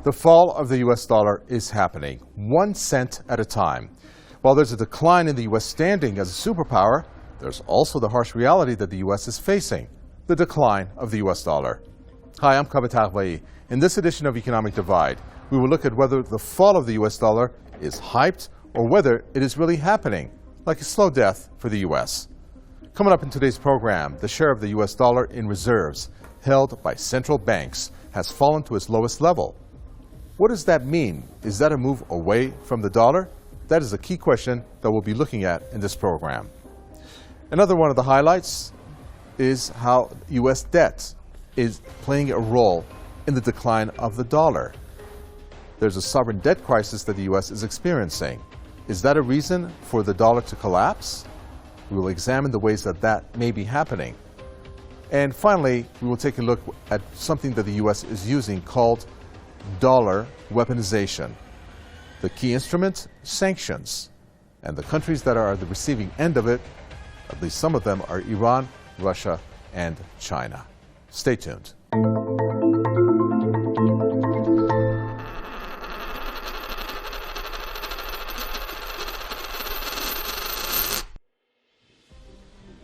The fall of the U.S. dollar is happening, 1 cent at a time. While there's a decline in the U.S. standing as a superpower, there's also the harsh reality that the U.S. is facing, the decline of the U.S. dollar. Hi, I'm Kavitar Vai. In this edition of Economic Divide, we will look at whether the fall of the U.S. dollar is hyped or whether it is really happening, like a slow death for the U.S. Coming up in today's program, the share of the U.S. dollar in reserves held by central banks has fallen to its lowest level. What does that mean? Is that a move away from the dollar? That is a key question that we'll be looking at in this program. Another one of the highlights is how U.S. debt is playing a role in the decline of the dollar. There's a sovereign debt crisis that the U.S. is experiencing. Is that a reason for the dollar to collapse? We will examine the ways that that may be happening. And finally, we will take a look at something that the U.S. is using called dollar weaponization. The key instrument, sanctions. And the countries that are at the receiving end of it, at least some of them, are Iran, Russia, and China. Stay tuned.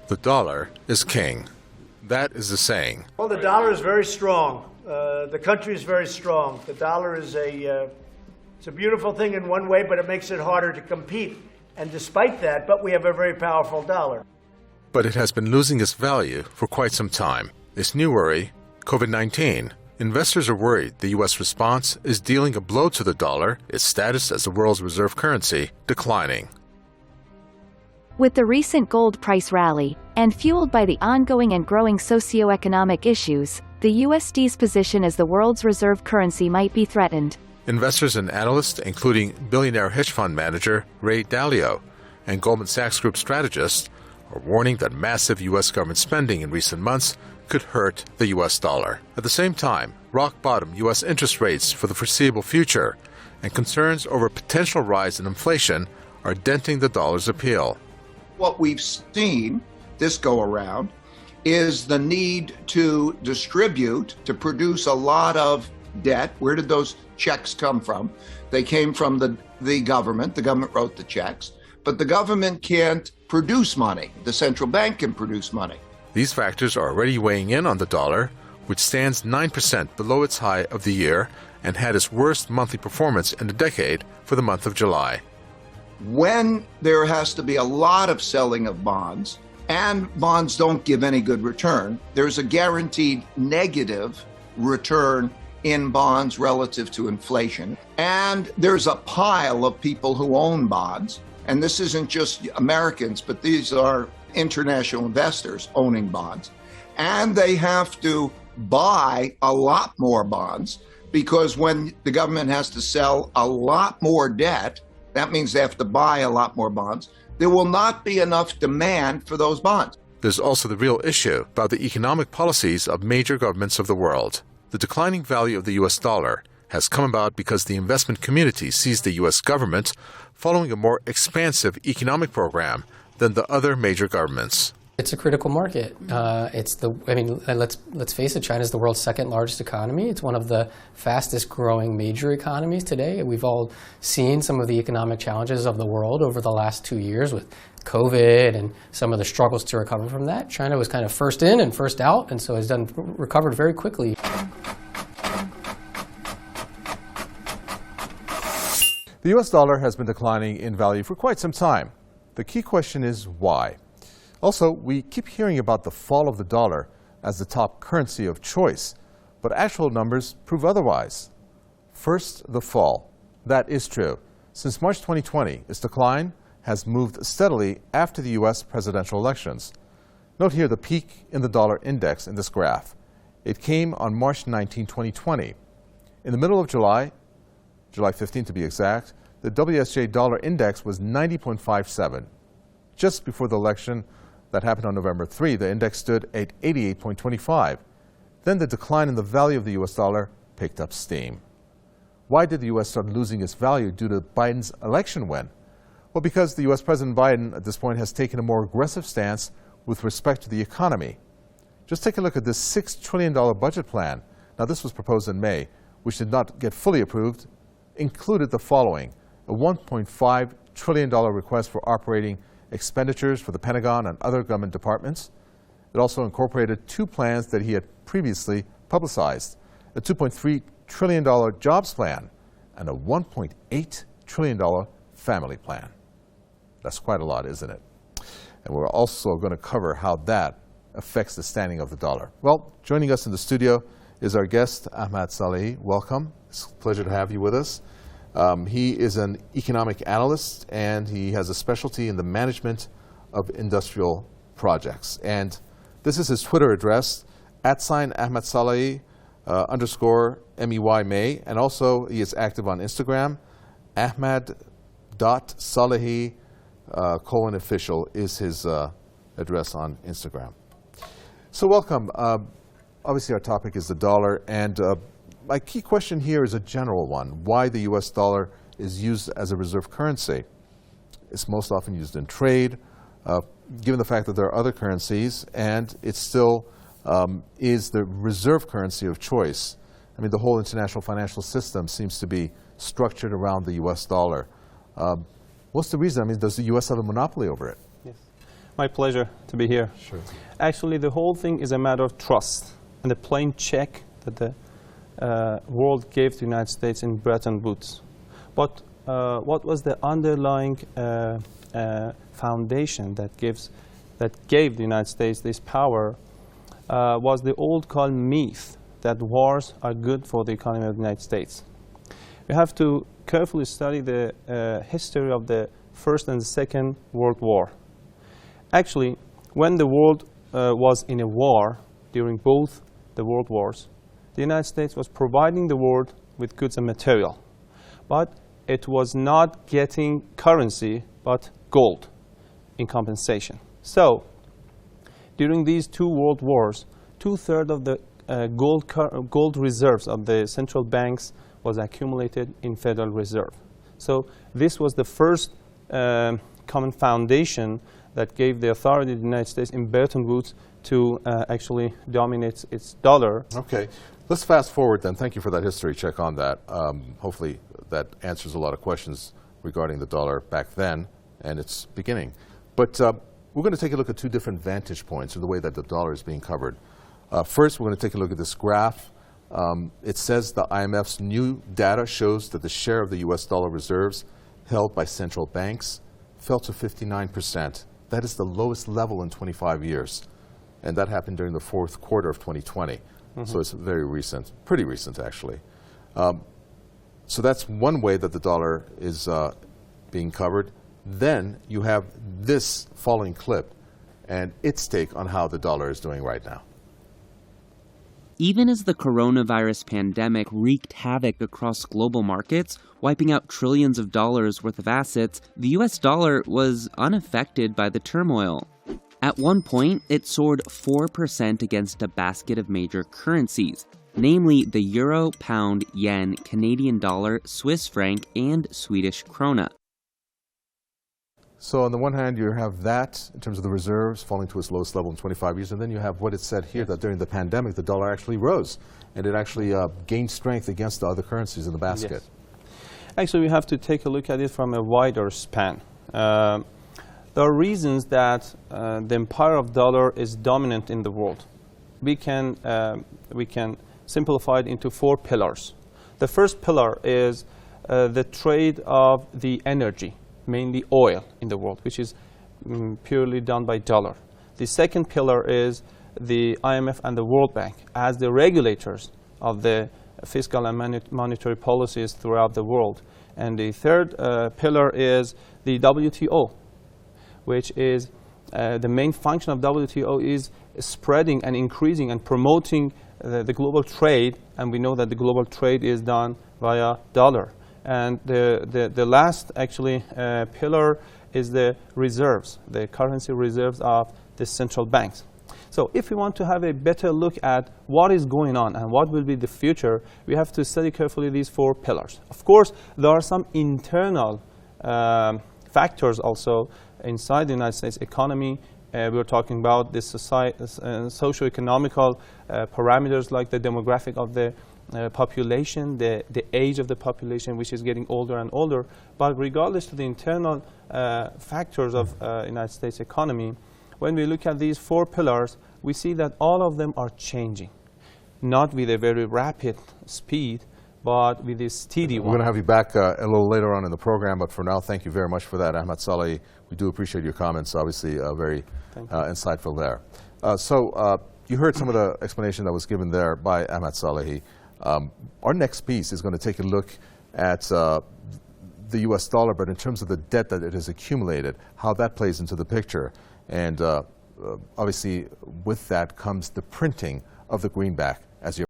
The dollar is king. That is the saying. Well, the dollar is very strong. The country is very strong. The dollar is it's a beautiful thing in one way, but it makes it harder to compete. And despite that, we have a very powerful dollar. But it has been losing its value for quite some time. This new worry, COVID-19. Investors are worried the U.S. response is dealing a blow to the dollar, its status as the world's reserve currency declining. With the recent gold price rally, and fueled by the ongoing and growing socioeconomic issues, the USD's position as the world's reserve currency might be threatened. Investors and analysts, including billionaire hedge fund manager Ray Dalio and Goldman Sachs Group strategist, are warning that massive U.S. government spending in recent months could hurt the U.S. dollar. At the same time, rock-bottom U.S. interest rates for the foreseeable future and concerns over a potential rise in inflation are denting the dollar's appeal. What we've seen this go around is the need to distribute, to produce a lot of debt. Where did those checks come from? They came from the government. The government wrote the checks, but the government can't produce money. The central bank can produce money. These factors are already weighing in on the dollar, which stands 9% below its high of the year and had its worst monthly performance in a decade for the month of July. When there has to be a lot of selling of bonds, and bonds don't give any good return, there's a guaranteed negative return in bonds relative to inflation. And there's a pile of people who own bonds. And this isn't just Americans, but these are international investors owning bonds. And they have to buy a lot more bonds because when the government has to sell a lot more debt, that means they have to buy a lot more bonds. There will not be enough demand for those bonds. There's also the real issue about the economic policies of major governments of the world. The declining value of the U.S. dollar has come about because the investment community sees the U.S. government following a more expansive economic program than the other major governments. It's a critical market. Let's face it, China is the world's second largest economy. It's one of the fastest growing major economies today. We've all seen some of the economic challenges of the world over the last 2 years with COVID and some of the struggles to recover from that. China was kind of first in and first out, and so has recovered very quickly. The U.S. dollar has been declining in value for quite some time. The key question is why? Also, we keep hearing about the fall of the dollar as the top currency of choice, but actual numbers prove otherwise. First, the fall. That is true. Since March 2020, its decline has moved steadily after the U.S. presidential elections. Note here the peak in the dollar index in this graph. It came on March 19, 2020. In the middle of July 15 to be exact, the WSJ dollar index was 90.57. Just before the election that happened on November 3, the index stood at 88.25. Then the decline in the value of the U.S. dollar picked up steam. Why did the U.S. start losing its value due to Biden's election win? Well, because the U.S. President Biden at this point has taken a more aggressive stance with respect to the economy. Just take a look at this $6 trillion budget plan. Now, this was proposed in May, which did not get fully approved, included the following: a $1.5 trillion request for operating expenditures for the Pentagon and other government departments. It also incorporated two plans that he had previously publicized: a $2.3 trillion jobs plan and a $1.8 trillion family plan. That's quite a lot, isn't it? And we're also going to cover how that affects the standing of the dollar. Well, joining us in the studio is our guest, Ahmad Salehi. Welcome. It's a pleasure to have you with us. He is an economic analyst, and he has a specialty in the management of industrial projects. And this is his Twitter address, @Ahmad Salehi _MEY May. And also, he is active on Instagram. Ahmad.Salehi _official is his address on Instagram. So welcome. Obviously, our topic is the dollar, and my key question here is a general one: why the U.S. dollar is used as a reserve currency. It's most often used in trade, given the fact that there are other currencies, and it still is the reserve currency of choice. I mean, the whole international financial system seems to be structured around the U.S. dollar. What's the reason? I mean, does the U.S. have a monopoly over it? Yes. My pleasure to be here. Sure. Actually, the whole thing is a matter of trust and the plain check that the world gave to the United States in Bretton Woods. But what was the underlying foundation that gave the United States this power was the old called myth that wars are good for the economy of the United States. We have to carefully study the history of the First and Second World War. Actually, when the world was in a war, during both the world wars, the United States was providing the world with goods and material. But it was not getting currency, but gold in compensation. So, during these two world wars, 2/3 of the gold reserves of the central banks was accumulated in Federal Reserve. So this was the first common foundation that gave the authority of the United States in Bretton Woods to actually dominate its dollar. Okay. Let's fast forward then. Thank you for that history check on that. Hopefully that answers a lot of questions regarding the dollar back then and its beginning. But we're going to take a look at two different vantage points of the way that the dollar is being covered. First, we're going to take a look at this graph. It says the IMF's new data shows that the share of the U.S. dollar reserves held by central banks fell to 59%. That is the lowest level in 25 years. And that happened during the fourth quarter of 2020. So it's very recent, pretty recent actually. So that's one way that the dollar is being covered. Then you have this following clip and its take on how the dollar is doing right now. Even as the coronavirus pandemic wreaked havoc across global markets, wiping out trillions of dollars worth of assets, the US dollar was unaffected by the turmoil. At one point, it soared 4% against a basket of major currencies, namely the euro, pound, yen, Canadian dollar, Swiss franc, and Swedish krona. So on the one hand, you have that in terms of the reserves falling to its lowest level in 25 years, and then you have what it said here, that during the pandemic, the dollar actually rose, and it actually gained strength against the other currencies in the basket. Yes. Actually, we have to take a look at it from a wider span. There are reasons that the empire of dollar is dominant in the world. We can simplify it into 4 pillars. The first pillar is the trade of the energy, mainly oil in the world, which is purely done by dollar. The second pillar is the IMF and the World Bank as the regulators of the fiscal and monetary policies throughout the world. And the third pillar is the WTO, which is the main function of WTO is spreading and increasing and promoting the global trade, and we know that the global trade is done via dollar. And the last, actually, pillar is the reserves, the currency reserves of the central banks. So if we want to have a better look at what is going on and what will be the future, we have to study carefully these 4 pillars. Of course, there are some internal factors also inside the United States economy. We're talking about the socio-economical parameters like the demographic of the population, the age of the population, which is getting older and older. But regardless of the internal factors of United States economy, when we look at these four pillars, we see that all of them are changing, not with a very rapid speed, but with this steady one. We're going to have you back a little later on in the program, but for now, thank you very much for that, Ahmad Salehi. We do appreciate your comments, obviously very insightful there. You heard some of the explanation that was given there by Ahmad Salehi. Our next piece is going to take a look at the U.S. dollar, but in terms of the debt that it has accumulated, how that plays into the picture. And obviously, with that comes the printing of the greenback, as you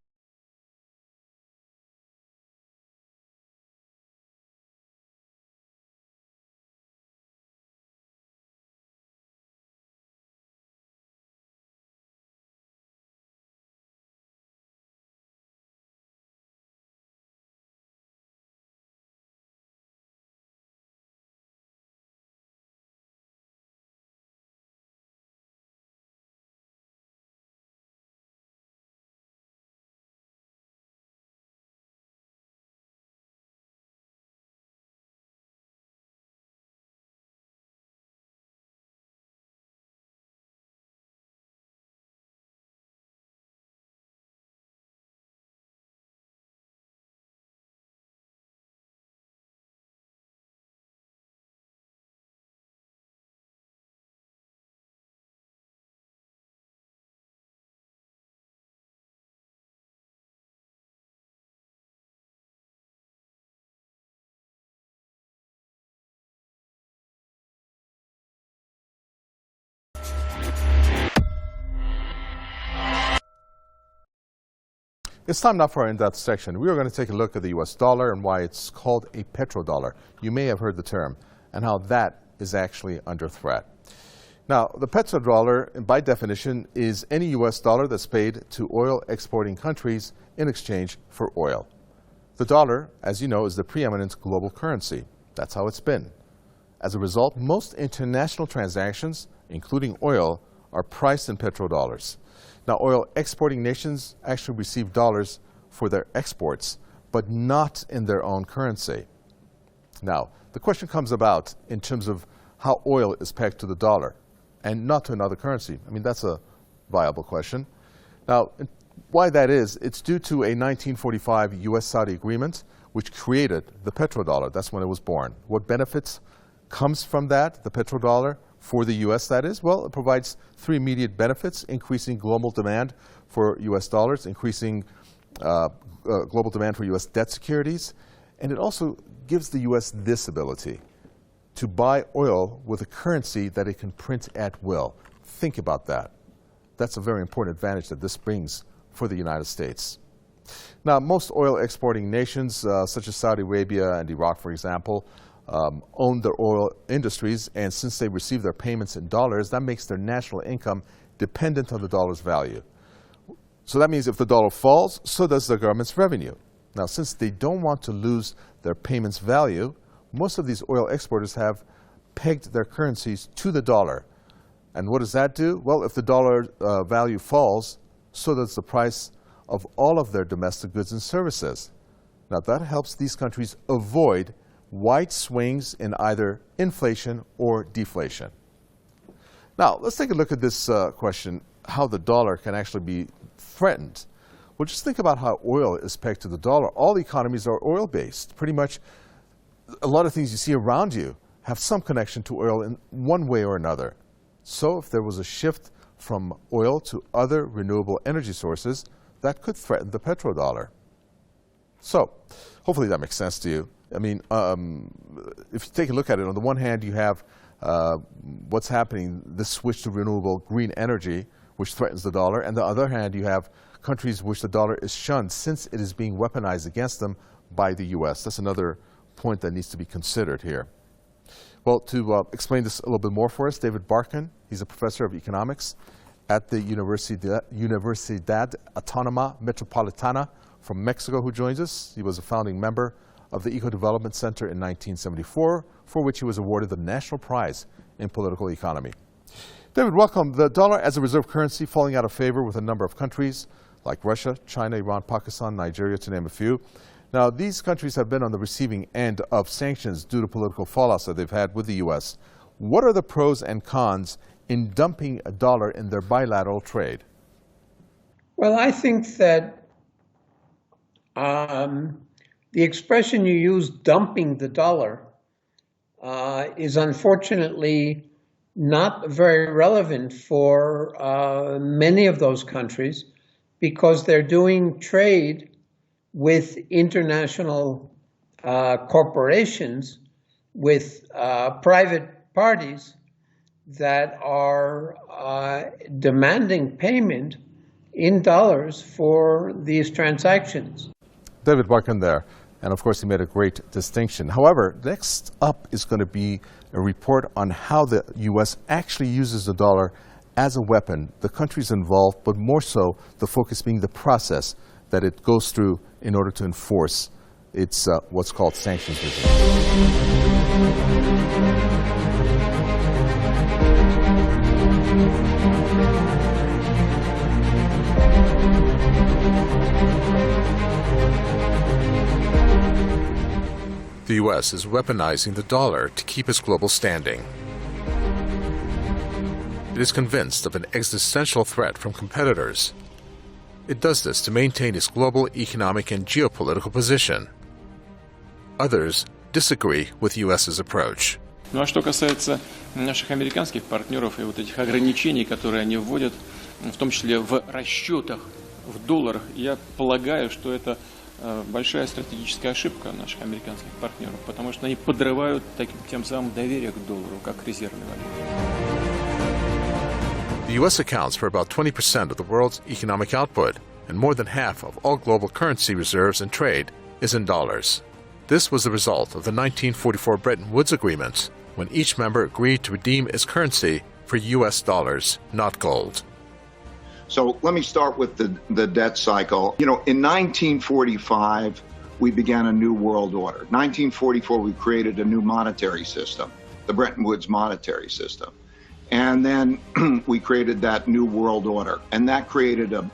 It's time now for our in-depth section. We are going to take a look at the U.S. dollar and why it's called a petrodollar. You may have heard the term, and how that is actually under threat. Now, the petrodollar, by definition, is any U.S. dollar that's paid to oil exporting countries in exchange for oil. The dollar, as you know, is the preeminent global currency. That's how it's been. As a result, most international transactions, including oil, are priced in petrodollars. Now, oil exporting nations actually receive dollars for their exports, but not in their own currency. Now, the question comes about in terms of how oil is pegged to the dollar and not to another currency. I mean, that's a viable question. Now, why that is, it's due to a 1945 U.S.-Saudi agreement which created the petrodollar. That's when it was born. What benefits comes from that, the petrodollar? For the U.S., that is? Well, it provides three immediate benefits: increasing global demand for U.S. dollars, increasing global demand for U.S. debt securities, and it also gives the U.S. this ability to buy oil with a currency that it can print at will. Think about that. That's a very important advantage that this brings for the United States. Now, most oil exporting nations, such as Saudi Arabia and Iraq, for example, own their oil industries, and since they receive their payments in dollars, that makes their national income dependent on the dollar's value. So that means if the dollar falls, so does the government's revenue. Now, since they don't want to lose their payments value, most of these oil exporters have pegged their currencies to the dollar. And what does that do? Well, if the dollar value falls, so does the price of all of their domestic goods and services. Now, that helps these countries avoid wide swings in either inflation or deflation. Now, let's take a look at this question, how the dollar can actually be threatened. Well, just think about how oil is pegged to the dollar. All economies are oil-based. Pretty much a lot of things you see around you have some connection to oil in one way or another. So if there was a shift from oil to other renewable energy sources, that could threaten the petrodollar. So hopefully that makes sense to you. I mean, if you take a look at it, on the one hand, you have what's happening, this switch to renewable green energy, which threatens the dollar. And on the other hand, you have countries which the dollar is shunned since it is being weaponized against them by the U.S. That's another point that needs to be considered here. Well, to explain this a little bit more for us, David Barkan, he's a professor of economics at the Universidad Autónoma Metropolitana from Mexico, who joins us. He was a founding member of the Eco Development Center in 1974, for which he was awarded the National Prize in Political Economy. David, welcome. The dollar as a reserve currency falling out of favor with a number of countries. like Russia, China, Iran, Pakistan, Nigeria, to name a few. Now, these countries have been on the receiving end of sanctions due to political fallouts that they've had with the U.S. What are the pros and cons in dumping a dollar in their bilateral trade? Well, I think that the expression you use, dumping the dollar, is unfortunately not very relevant for many of those countries because they're doing trade with international corporations, with private parties that are demanding payment in dollars for these transactions. David Barkan there, and of course he made a great distinction. However, next up is going to be a report on how the U.S. actually uses the dollar as a weapon, the countries involved, but more so the focus being the process that it goes through in order to enforce its what's called sanctions regime. The U.S. is weaponizing the dollar to keep its global standing. It is convinced of an existential threat from competitors. It does this to maintain its global economic and geopolitical position. Others disagree with U.S.'s approach. Ну а что касается наших американских партнеров и вот этих ограничений, которые они вводят, в том числе в расчетах в долларах, я полагаю, что это большая стратегическая ошибка наших американских партнеров, потому что они подрывают тем самым доверие к доллару как резервной валюте. The U.S. accounts for about 20% of the world's economic output, and more than half of all global currency reserves and trade is in dollars. This was the result of the 1944 Bretton Woods Agreement, when each member agreed to redeem its currency for U.S. dollars, not gold. So let me start with the debt cycle. You know, in 1945, we began a new world order. 1944, we created a new monetary system, the Bretton Woods monetary system. And then we created that new world order. And that created a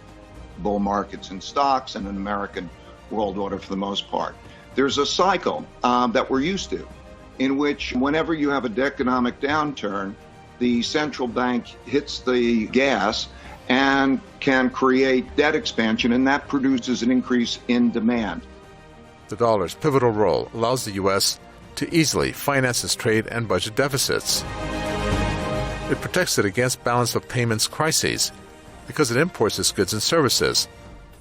bull markets in stocks and an American world order for the most part. There's a cycle that we're used to, in which whenever you have an economic downturn, the central bank hits the gas and can create debt expansion, and that produces an increase in demand. The dollar's pivotal role allows the U.S. to easily finance its trade and budget deficits. It protects it against balance of payments crises because it imports its goods and services,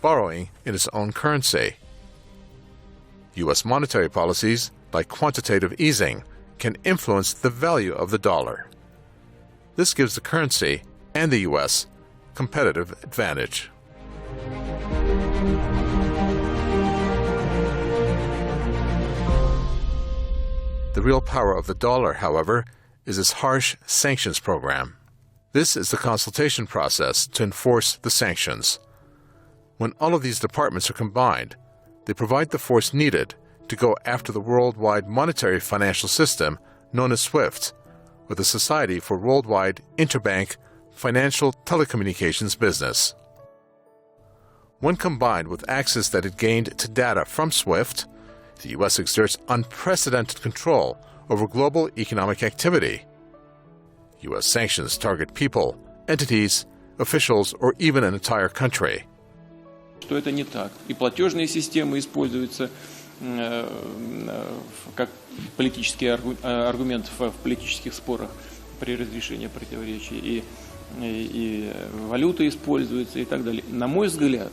borrowing in its own currency. U.S. monetary policies, like quantitative easing, can influence the value of the dollar. This gives the currency and the U.S. competitive advantage. The real power of the dollar, however, is its harsh sanctions program. This is the consultation process to enforce the sanctions. When all of these departments are combined, they provide the force needed to go after the worldwide monetary financial system known as SWIFT, or the Society for Worldwide Interbank Financial Telecommunications Business. When combined with access that it gained to data from SWIFT, the U.S. exerts unprecedented control over global economic activity. U.S. sanctions target people, entities, officials, or even an entire country. Что это не так. И платежные системы используются как политический аргумент в политических спорах при разрешении противоречий, и валюта используется и так далее. На мой взгляд,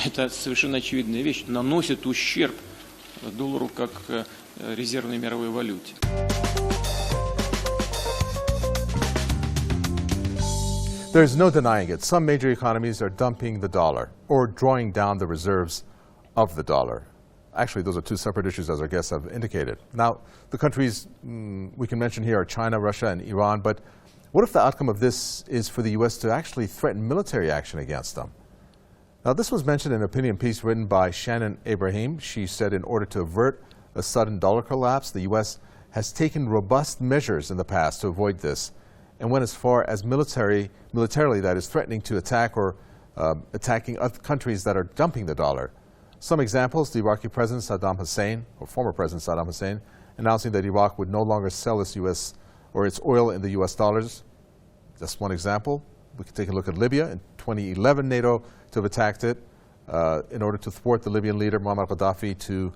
это совершенно очевидная вещь, наносит ущерб доллару как резервной мировой валюте. There's no denying it. Some major economies are dumping the dollar or drawing down the reserves of the dollar. Actually, those are two separate issues, as our guests have indicated. Now, the countries we can mention here are China, Russia, and Iran, but what if the outcome of this is for the U.S. to actually threaten military action against them? Now, this was mentioned in an opinion piece written by Shannon Abraham. She said in order to avert a sudden dollar collapse, the U.S. has taken robust measures in the past to avoid this and went as far as militarily, that is, threatening to attack or attacking other countries that are dumping the dollar. Some examples: the Iraqi President Saddam Hussein, or former President Saddam Hussein, announcing that Iraq would no longer sell its oil in the U.S. dollars. That's one example. We can take a look at Libya. In 2011, NATO to have attacked it in order to thwart the Libyan leader Muammar Gaddafi to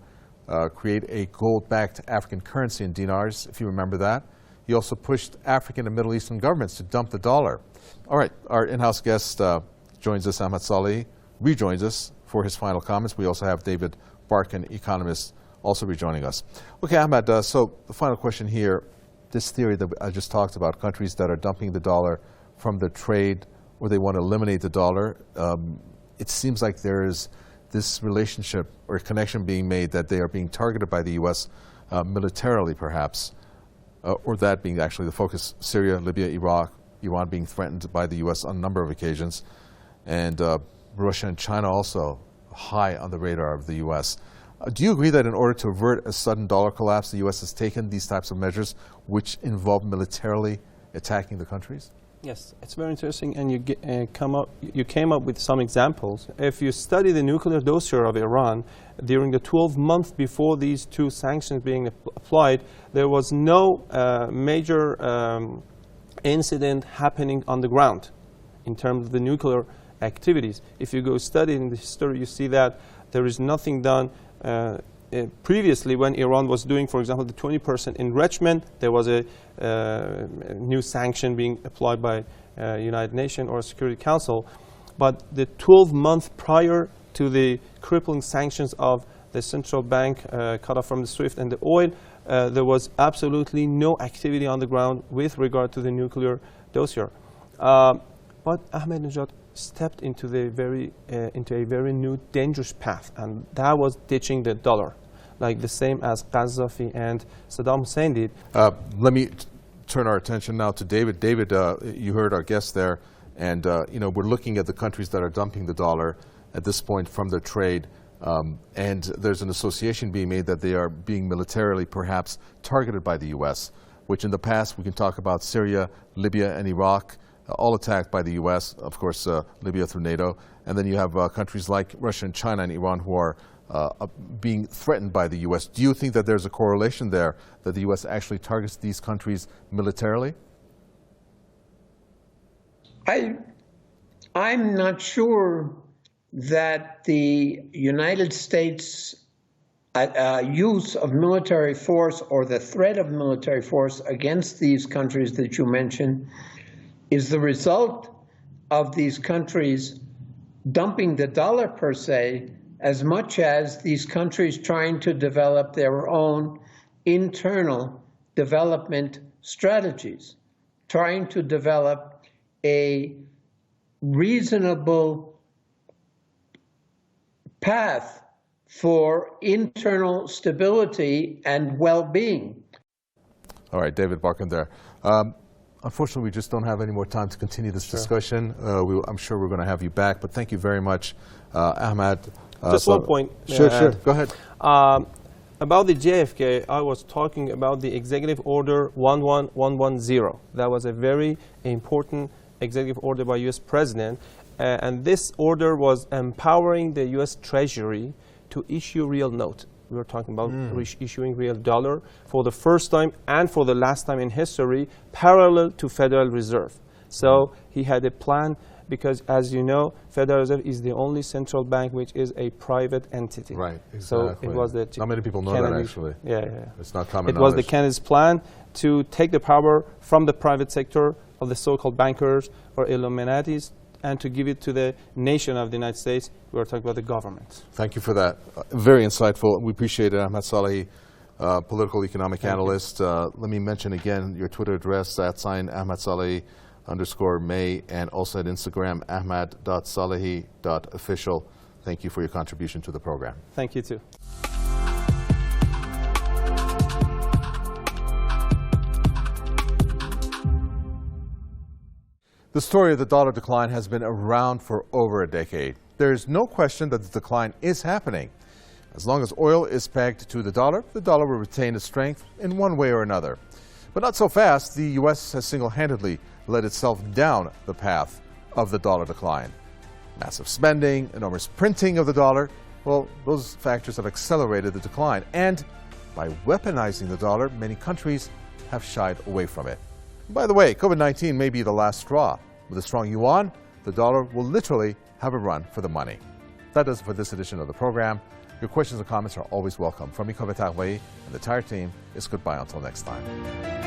create a gold-backed African currency in dinars, if you remember that. He also pushed African and Middle Eastern governments to dump the dollar. All right, our in-house guest joins us, Ahmad Salehi, rejoins us for his final comments. We also have David Barkan, economist, also rejoining us. Okay, Ahmad, so the final question here, this theory that I just talked about, countries that are dumping the dollar from the trade or they want to eliminate the dollar, it seems like there is this relationship or connection being made that they are being targeted by the U.S. Militarily, perhaps, or that being actually the focus: Syria, Libya, Iraq, Iran being threatened by the U.S. on a number of occasions, and Russia and China also high on the radar of the U.S. Do you agree that in order to avert a sudden dollar collapse, the U.S. has taken these types of measures which involve militarily attacking the countries? Yes, it's very interesting, and you came up with some examples. If you study the nuclear dossier of Iran, during the 12 months before these two sanctions being applied, there was no major incident happening on the ground in terms of the nuclear activities. If you go study in the history, you see that there is nothing done. Previously, when Iran was doing, for example, the 20% enrichment, there was a new sanction being applied by United Nations or Security Council. But the 12 months prior to the crippling sanctions of the central bank cut off from the SWIFT and the oil, there was absolutely no activity on the ground with regard to the nuclear dossier. But Ahmadinejad stepped into a very new dangerous path, and that was ditching the dollar, like the same as Gaddafi and Saddam Hussein did. Let me turn our attention now to David. David, you heard our guest there, and we're looking at the countries that are dumping the dollar at this point from their trade, and there's an association being made that they are being militarily perhaps targeted by the U.S., which in the past we can talk about Syria, Libya, and Iraq, all attacked by the U.S., of course, Libya through NATO. And then you have countries like Russia and China and Iran who are being threatened by the U.S. Do you think that there's a correlation there, that the U.S. actually targets these countries militarily? I'm not sure that the United States use of military force or the threat of military force against these countries that you mentioned is the result of these countries dumping the dollar per se, as much as these countries trying to develop their own internal development strategies, trying to develop a reasonable path for internal stability and well-being. All right, David Barkan there. Unfortunately, we just don't have any more time to continue this discussion. I'm sure we're going to have you back, but thank you very much, Ahmad. Just one point. Sure. Go ahead. About the JFK, I was talking about the Executive Order 11110. That was a very important executive order by U.S. President, and this order was empowering the U.S. Treasury to issue real note. We were talking about issuing real dollar for the first time and for the last time in history, parallel to Federal Reserve. So he had a plan because, as you know, Federal Reserve is the only central bank which is a private entity. Right, exactly. So it was the not many people know Kennedy, that, actually. Yeah. It's not common knowledge. It was the knowledge. Kennedy's plan to take the power from the private sector of the so-called bankers or Illuminatis and to give it to the nation of the United States. We were talking about the government. Thank you for that. Very insightful. We appreciate it. Ahmad Salehi, political economic analyst. Let me mention again your Twitter address, @Ahmad Salehi _May, and also at Instagram, ahmad.salehi.official. Thank you for your contribution to the program. Thank you too. The story of the dollar decline has been around for over a decade. There is no question that the decline is happening. As long as oil is pegged to the dollar will retain its strength in one way or another. But not so fast. The U.S. has single-handedly led itself down the path of the dollar decline. Massive spending, enormous printing of the dollar, well, those factors have accelerated the decline. And by weaponizing the dollar, many countries have shied away from it. By the way, COVID-19 may be the last straw. With a strong yuan, the dollar will literally have a run for the money. That does it for this edition of the program. Your questions and comments are always welcome. From me, Kovet Arvei, and the entire team, it's goodbye until next time.